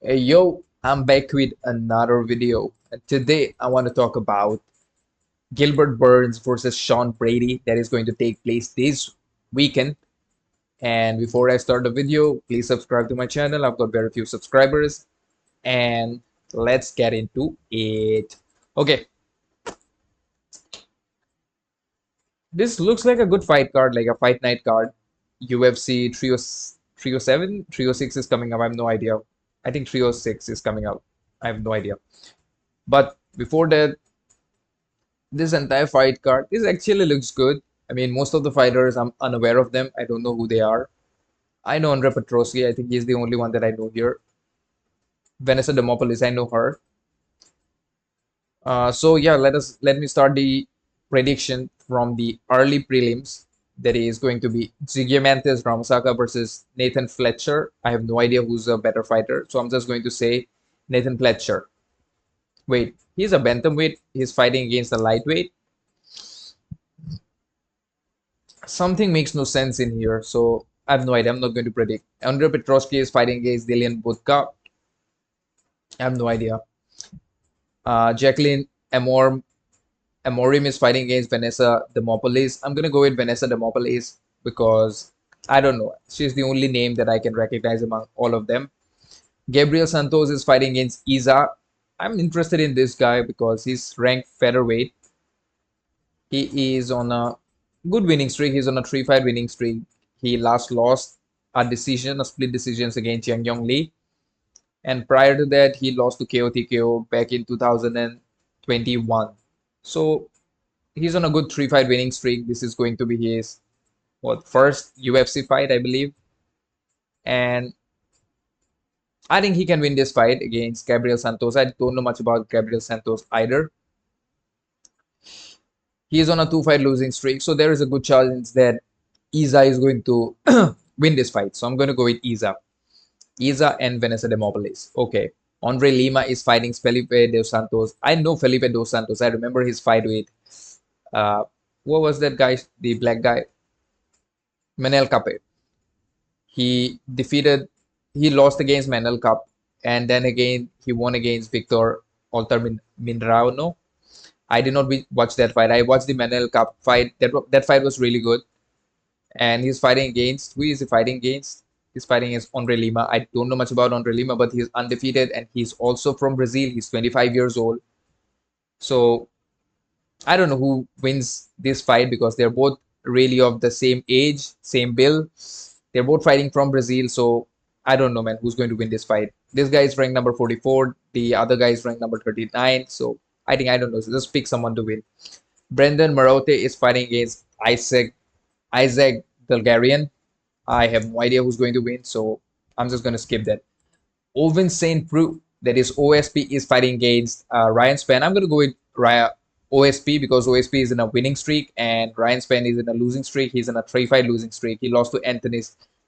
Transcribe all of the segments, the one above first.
Hey yo, I'm back with another video. And today I want to talk about Gilbert Burns versus Sean Brady that is going to take place this weekend. And before I start the video, please subscribe to my channel. I've got very few subscribers. And let's get into it. Okay, this looks like a good fight card, like a fight night card. UFC 307, 306 is coming up. I have no idea. I think 306 is coming up. I have no idea. But before that, this entire fight card, this actually looks good. I mean, most of the fighters, I'm unaware of them. I don't know who they are. I know Andre Petrosky. I think he's the only one that I know here. Vanessa Demopoulos, I know her. So yeah, let me start the prediction from the early prelims. That is going to be Zigiamantes Ramasaka versus Nathan Fletcher. I have no idea who's a better fighter, so I'm just going to say Nathan Fletcher. Wait, he's a bantamweight. He's fighting against a lightweight. Something makes no sense in here, so I have no idea. I'm not going to predict. Andrei Petrosky is fighting against Dilian Budka. I have no idea. Jacqueline Amorim is fighting against Vanessa Demopoulos. I'm gonna go with Vanessa Demopoulos because I don't know. She's the only name that I can recognize among all of them. Gabriel Santos is fighting against Iza. I'm interested in this guy because he's ranked featherweight. He is on a good winning streak. He's on a three-fight winning streak. He last lost a split decisions against Yang Yong Lee. And prior to that, he lost to KO back in 2021. So he's on a good three-fight winning streak. This is going to be his first UFC fight, I believe. And I think he can win this fight against Gabriel Santos. I don't know much about Gabriel Santos either. He is on a two-fight losing streak, so there is a good chance that Iza is going to win this fight. So I'm going to go with Iza. Iza and Vanessa Demopoulos. Okay. Andre Lima is fighting Felipe dos Santos. I know Felipe dos Santos. I remember his fight with uh what was that guy? The black guy, Manel Cape. He defeated. He lost against Manel Cup, and then again he won against Victor Mindrao. No, I did not watch that fight. I watched the Manel Cup fight. That fight was really good. And he's fighting against who is he fighting against? He's fighting against Andre Lima. I don't know much about Andre Lima, but he's undefeated and he's also from Brazil. He's 25 years old. So I don't know who wins this fight because they're both really of the same age, same build. They're both fighting from Brazil, so I don't know, man, who's going to win this fight. This guy is ranked number 44. The other guy is ranked number 39. So I think I don't know. So just pick someone to win. Brendon Marotte is fighting against Isaac Dulgarian. I have no idea who's going to win, so I'm just going to skip that. Ovince Saint Preux, that is OSP, is fighting against Ryan Spann. I'm going to go with OSP because OSP is in a winning streak and Ryan Spann is in a losing streak. He's in a three-fight losing streak. He lost to Anthony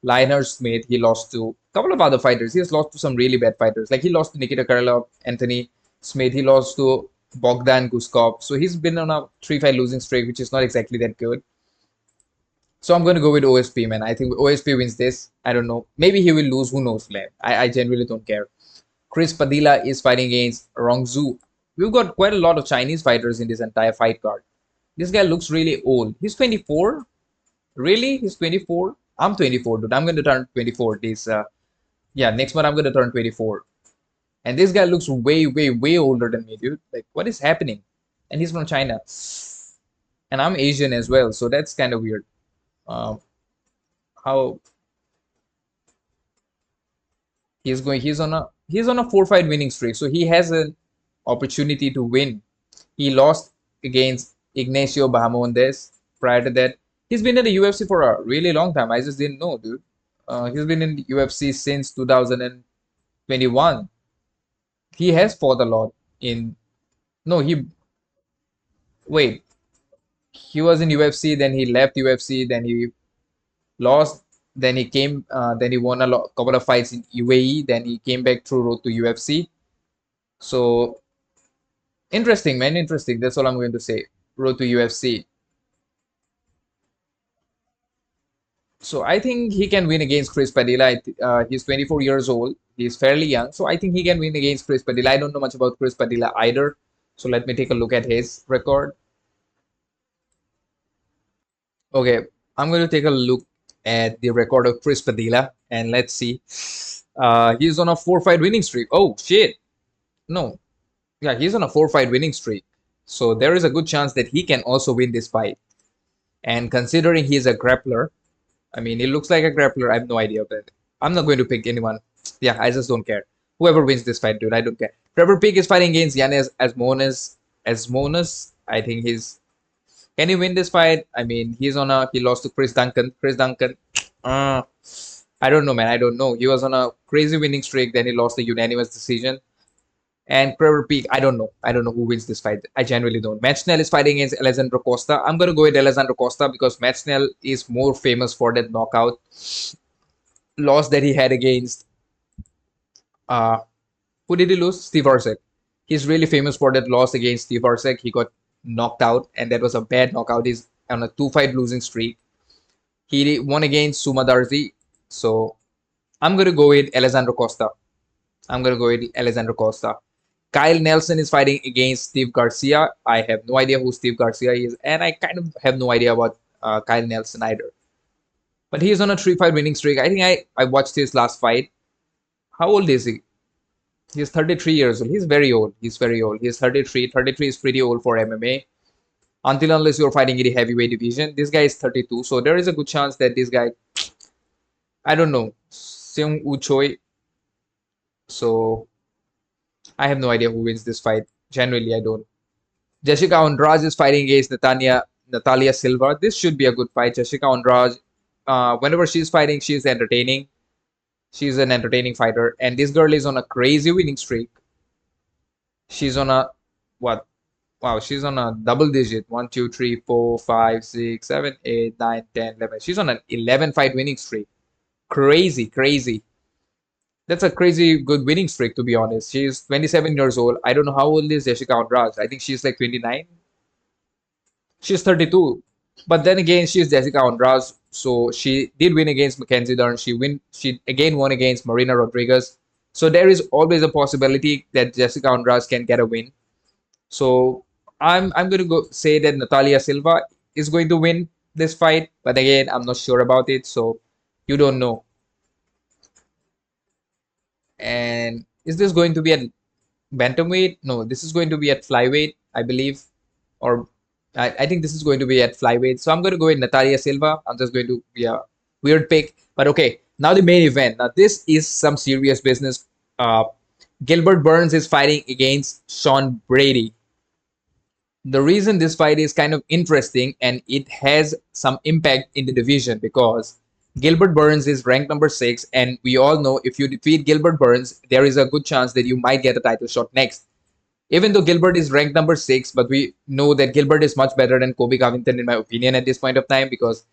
Liner Smith. He lost to a couple of other fighters. He has lost to some really bad fighters. Like he lost to Nikita Krylov, Anthony Smith. He lost to Bogdan Guskov. So he's been on a three-fight losing streak, which is not exactly that good. So I'm going to go with OSP, man. I think OSP wins this. I don't know. Maybe he will lose. Who knows, man? I genuinely don't care. Chris Padilla is fighting against Rongzhu. We've got quite a lot of Chinese fighters in this entire fight card. This guy looks really old. He's 24. Really? He's 24? I'm 24, dude. I'm going to turn 24 yeah, next month I'm going to turn 24. And this guy looks way, way, way older than me, dude. Like, what is happening? And he's from China. And I'm Asian as well, so that's kind of weird. Um, how he's on a four-fight winning streak, so he has an opportunity to win. He lost against Ignacio Bahamondes prior to that. He's been in the UFC for a really long time. I just didn't know, dude. He's been in the UFC since 2021. He has fought a lot in. No, wait. He was in UFC, then he left UFC, then he lost, then he came, then he won couple of fights in UAE, then he came back through road to UFC. So interesting, man, interesting. That's all I'm going to say. Road to UFC. So I think he can win against Chris Padilla. He's 24 years old. He's fairly young. So I think he can win against Chris Padilla. I don't know much about Chris Padilla either. So let me take a look at his record. Okay, I'm going to take a look at the record of Chris Padilla and let's see. He's on a four-fight winning streak. Oh, shit. No. Yeah, he's on a four-fight winning streak. So there is a good chance that he can also win this fight. And considering he's a grappler, I mean, he looks like a grappler. I have no idea, but I'm not going to pick anyone. Yeah, I just don't care. Whoever wins this fight, dude, I don't care. Trevor Peak is fighting against Yanez Asmonas. I think he's. Can he win this fight? I mean, he lost to Chris Duncan. Chris Duncan. Uh, I don't know, man. I don't know. He was on a crazy winning streak. Then he lost the unanimous decision. And Trevor Peak, I don't know. I don't know who wins this fight. I genuinely don't. Matt Schnell is fighting against Alessandro Costa. I'm going to go with Alessandro Costa because Matt Schnell is more famous for that knockout loss that he had against uh who did he lose? Steve Arsek. He's really famous for that loss against Steve Arsek. He got knocked out, and that was a bad knockout. He's on a two-fight losing streak. He won against Sumadarzi. So I'm gonna go with Alessandro Costa. I'm gonna go with Alessandro Costa. Kyle Nelson is fighting against Steve Garcia. I have no idea who Steve Garcia is, and I kind of have no idea about Kyle Nelson either. But he's on a three-fight winning streak. I think I watched his last fight. How old is he? He's 33 years old. He's very old. He's very old. He's 33. 33 is pretty old for MMA. Until unless you're fighting in the heavyweight division. This guy is 32. So there is a good chance that this guy, I don't know, Seung Woo Choi. So I have no idea who wins this fight. Generally, I don't. Jessica Andrade is fighting against Natalia Silva. This should be a good fight. Jessica Andrade, whenever she's fighting, she's entertaining. She's an entertaining fighter. And this girl is on a crazy winning streak. She's on a what? Wow, she's on a double digit. 1, 2, 3, 4, 5, 6, 7, 8, 9, 10, 11. She's on an 11 fight winning streak. Crazy, crazy. That's a crazy good winning streak, to be honest. She's 27 years old. I don't know how old is Jessica Andrade. I think she's like 29. She's 32. But then again, she's Jessica Andrade. So she did win against Mackenzie Dern. She again won against Marina Rodriguez. So there is always a possibility that Jessica Andrade can get a win. So I'm going to go say that Natalia Silva is going to win this fight, but again, I'm not sure about it, so you don't know. And is this going to be at bantamweight? No, this is going to be at flyweight, I believe, or I think this is going to be at flyweight. So I'm going to go with Natalia Silva. I'm just going to be a weird pick, but okay. Now the main event. Now this is some serious business. Gilbert Burns is fighting against Sean Brady. The reason this fight is kind of interesting and it has some impact in the division because Gilbert Burns is ranked number 6, and we all know if you defeat Gilbert Burns, there is a good chance that you might get a title shot next. Even though Gilbert is ranked number 6, but we know that Gilbert is much better than Kobe Covington in my opinion at this point of time because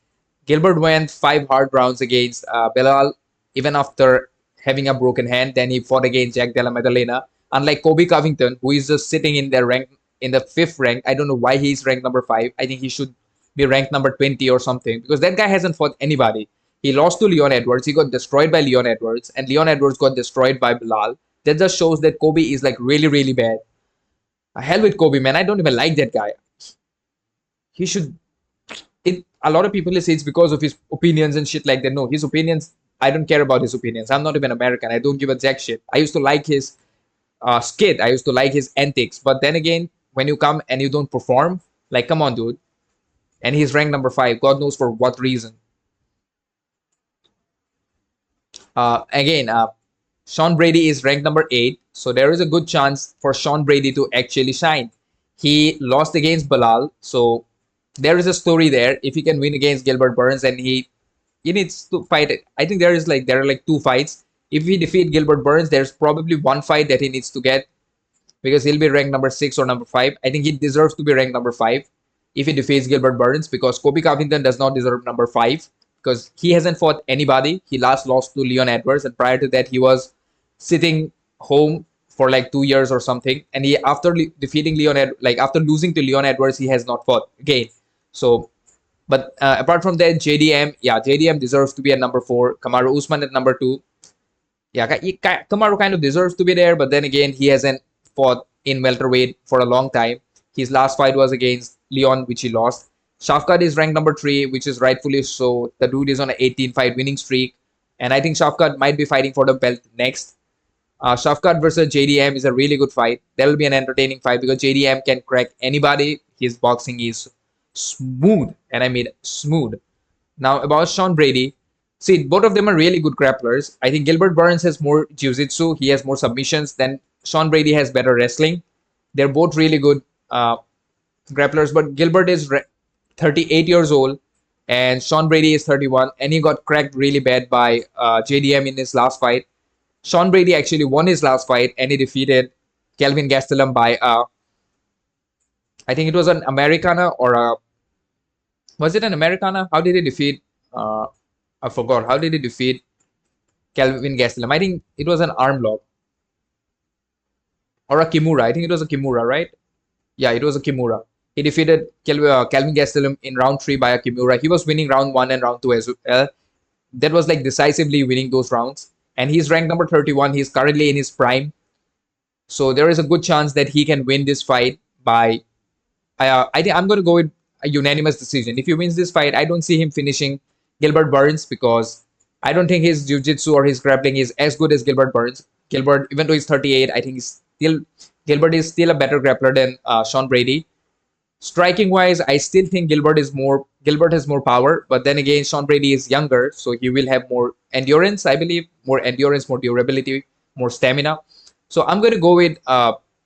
Gilbert went 5 hard rounds against Belal even after having a broken hand. Then he fought against Jack Della Maddalena. Unlike Kobe Covington, who is just sitting in their rank in the 5th rank. I don't know why he's ranked number 5. I think he should be ranked number 20 or something because that guy hasn't fought anybody. He lost to Leon Edwards. He got destroyed by Leon Edwards, and Leon Edwards got destroyed by Bilal. That just shows that Kobe is like really, really bad. Hell with Kobe, man. I don't even like that guy. He should. A lot of people say it's because of his opinions and shit like that. No, his opinions. I don't care about his opinions. I'm not even American. I don't give a jack shit. I used to like his skit. I used to like his antics. But then again, when you come and you don't perform, like, come on, dude. And he's ranked number 5. God knows for what reason. Again, Sean Brady is ranked number 8. So there is a good chance for Sean Brady to actually shine. He lost against Bilal. So there is a story there. If he can win against Gilbert Burns and he needs to fight. I think there are like 2 fights. If he defeat Gilbert Burns, there's probably 1 fight that he needs to get because he'll be ranked number 6 or number 5. I think he deserves to be ranked number 5 if he defeats Gilbert Burns because Kobe Covington does not deserve number 5 because he hasn't fought anybody. He last lost to Leon Edwards, and prior to that, he was sitting home for like 2 years or something. And he after defeating after losing to Leon Edwards, he has not fought again. So But apart from that, JDM, yeah, JDM deserves to be at number 4. Kamaru Usman at number 2. Yeah, Kamaru kind of deserves to be there, but then again, he hasn't fought in welterweight for a long time. His last fight was against Leon, which he lost. Shafkat is ranked number 3, which is rightfully so. The dude is on an 18-fight winning streak, and I think Shafkat might be fighting for the belt next. Shafkat versus JDM is a really good fight. That will be an entertaining fight because JDM can crack anybody. His boxing is smooth, and I mean smooth. Now about Sean Brady, see, both of them are really good grapplers. I think Gilbert Burns has more jiu-jitsu. He has more submissions than Sean Brady has better wrestling. They're both really good grapplers, but Gilbert is 38 years old and Sean Brady is 31, and he got cracked really bad by JDM in his last fight. Sean Brady actually won his last fight and he defeated Kelvin Gastelum by I think it was an Americana or a, was it an Americana? How did he defeat? I forgot. How did he defeat Kelvin Gastelum? I think it was an arm lock or a Kimura. I think it was a Kimura, right? Yeah, it was a Kimura. He defeated Kelvin Gastelum in round 3 by a Kimura. He was winning round 1 and round 2 as well. That was like decisively winning those rounds. And he's ranked number 31. He's currently in his prime. So there is a good chance that he can win this fight by, I think I'm going to go with a unanimous decision. If he wins this fight, I don't see him finishing Gilbert Burns because I don't think his jiu-jitsu or his grappling is as good as Gilbert Burns. Gilbert, even though he's 38, I think Gilbert is still a better grappler than Sean Brady. Striking wise, I still think Gilbert has more power, but then again, Sean Brady is younger, so he will have more endurance, I believe, more endurance, more durability, more stamina. So I'm going to go with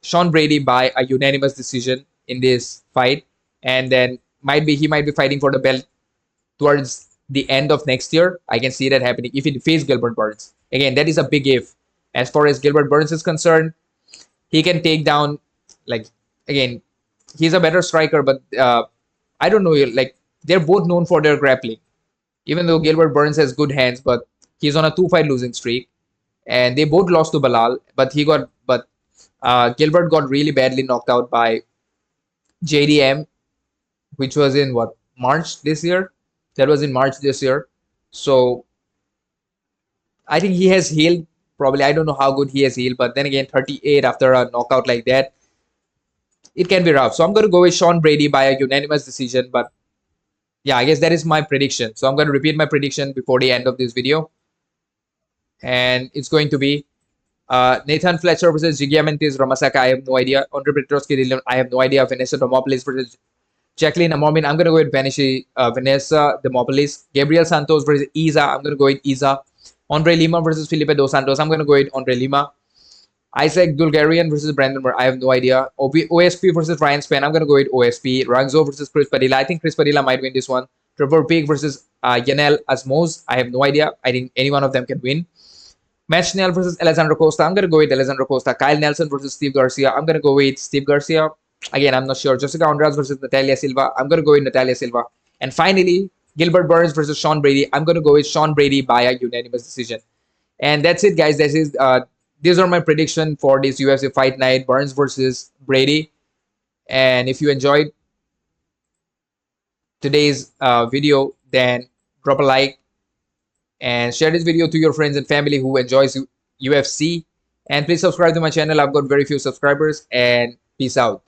Sean Brady by a unanimous decision in this fight, and then he might be fighting for the belt towards the end of next year. I can see that happening if he defeats Gilbert Burns. Again, that is a big if. As far as Gilbert Burns is concerned, he can take down, like, again, he's a better striker, but I don't know, like, they're both known for their grappling. Even though Gilbert Burns has good hands, but he's on a 2-fight losing streak, and they both lost to Balal, but Gilbert got really badly knocked out by JDM, which was in what, March this year? That was in March this year. So I think he has healed. Probably, I don't know how good he has healed, but then again, 38 after a knockout like that, it can be rough. So I'm going to go with Sean Brady by a unanimous decision. But yeah, I guess that is my prediction. So I'm going to repeat my prediction before the end of this video. And it's going to be Nathan Fletcher versus Gigiamantis Ramasaka. I have no idea. Andre Petrosky, I have no idea. Vanessa Demopoulos versus Jacqueline Amomin. I'm going to go with Vanessa Demopoulos. Gabriel Santos versus Isa. I'm going to go with Isa. Andre Lima versus Felipe Dos Santos. I'm going to go with Andre Lima. Isaac Dulgarian versus Brendon. I have no idea. OSP versus Ryan Spann. I'm going to go with OSP. Rongzhu versus Chris Padilla. I think Chris Padilla might win this one. Trevor Pig versus Yanal Ashmouz. I have no idea. I think any one of them can win. Matt Schnell versus Alessandro Costa. I'm going to go with Alessandro Costa. Kyle Nelson versus Steve Garcia. I'm going to go with Steve Garcia. Again, I'm not sure. Jessica Andrade versus Natalia Silva. I'm going to go with Natalia Silva. And finally, Gilbert Burns versus Sean Brady. I'm going to go with Sean Brady by a unanimous decision. And that's it, guys. These are my prediction for this UFC Fight Night, Burns versus Brady. And if you enjoyed today's video, then drop a like and share this video to your friends and family who enjoys UFC. And please subscribe to my channel. I've got very few subscribers. And peace out.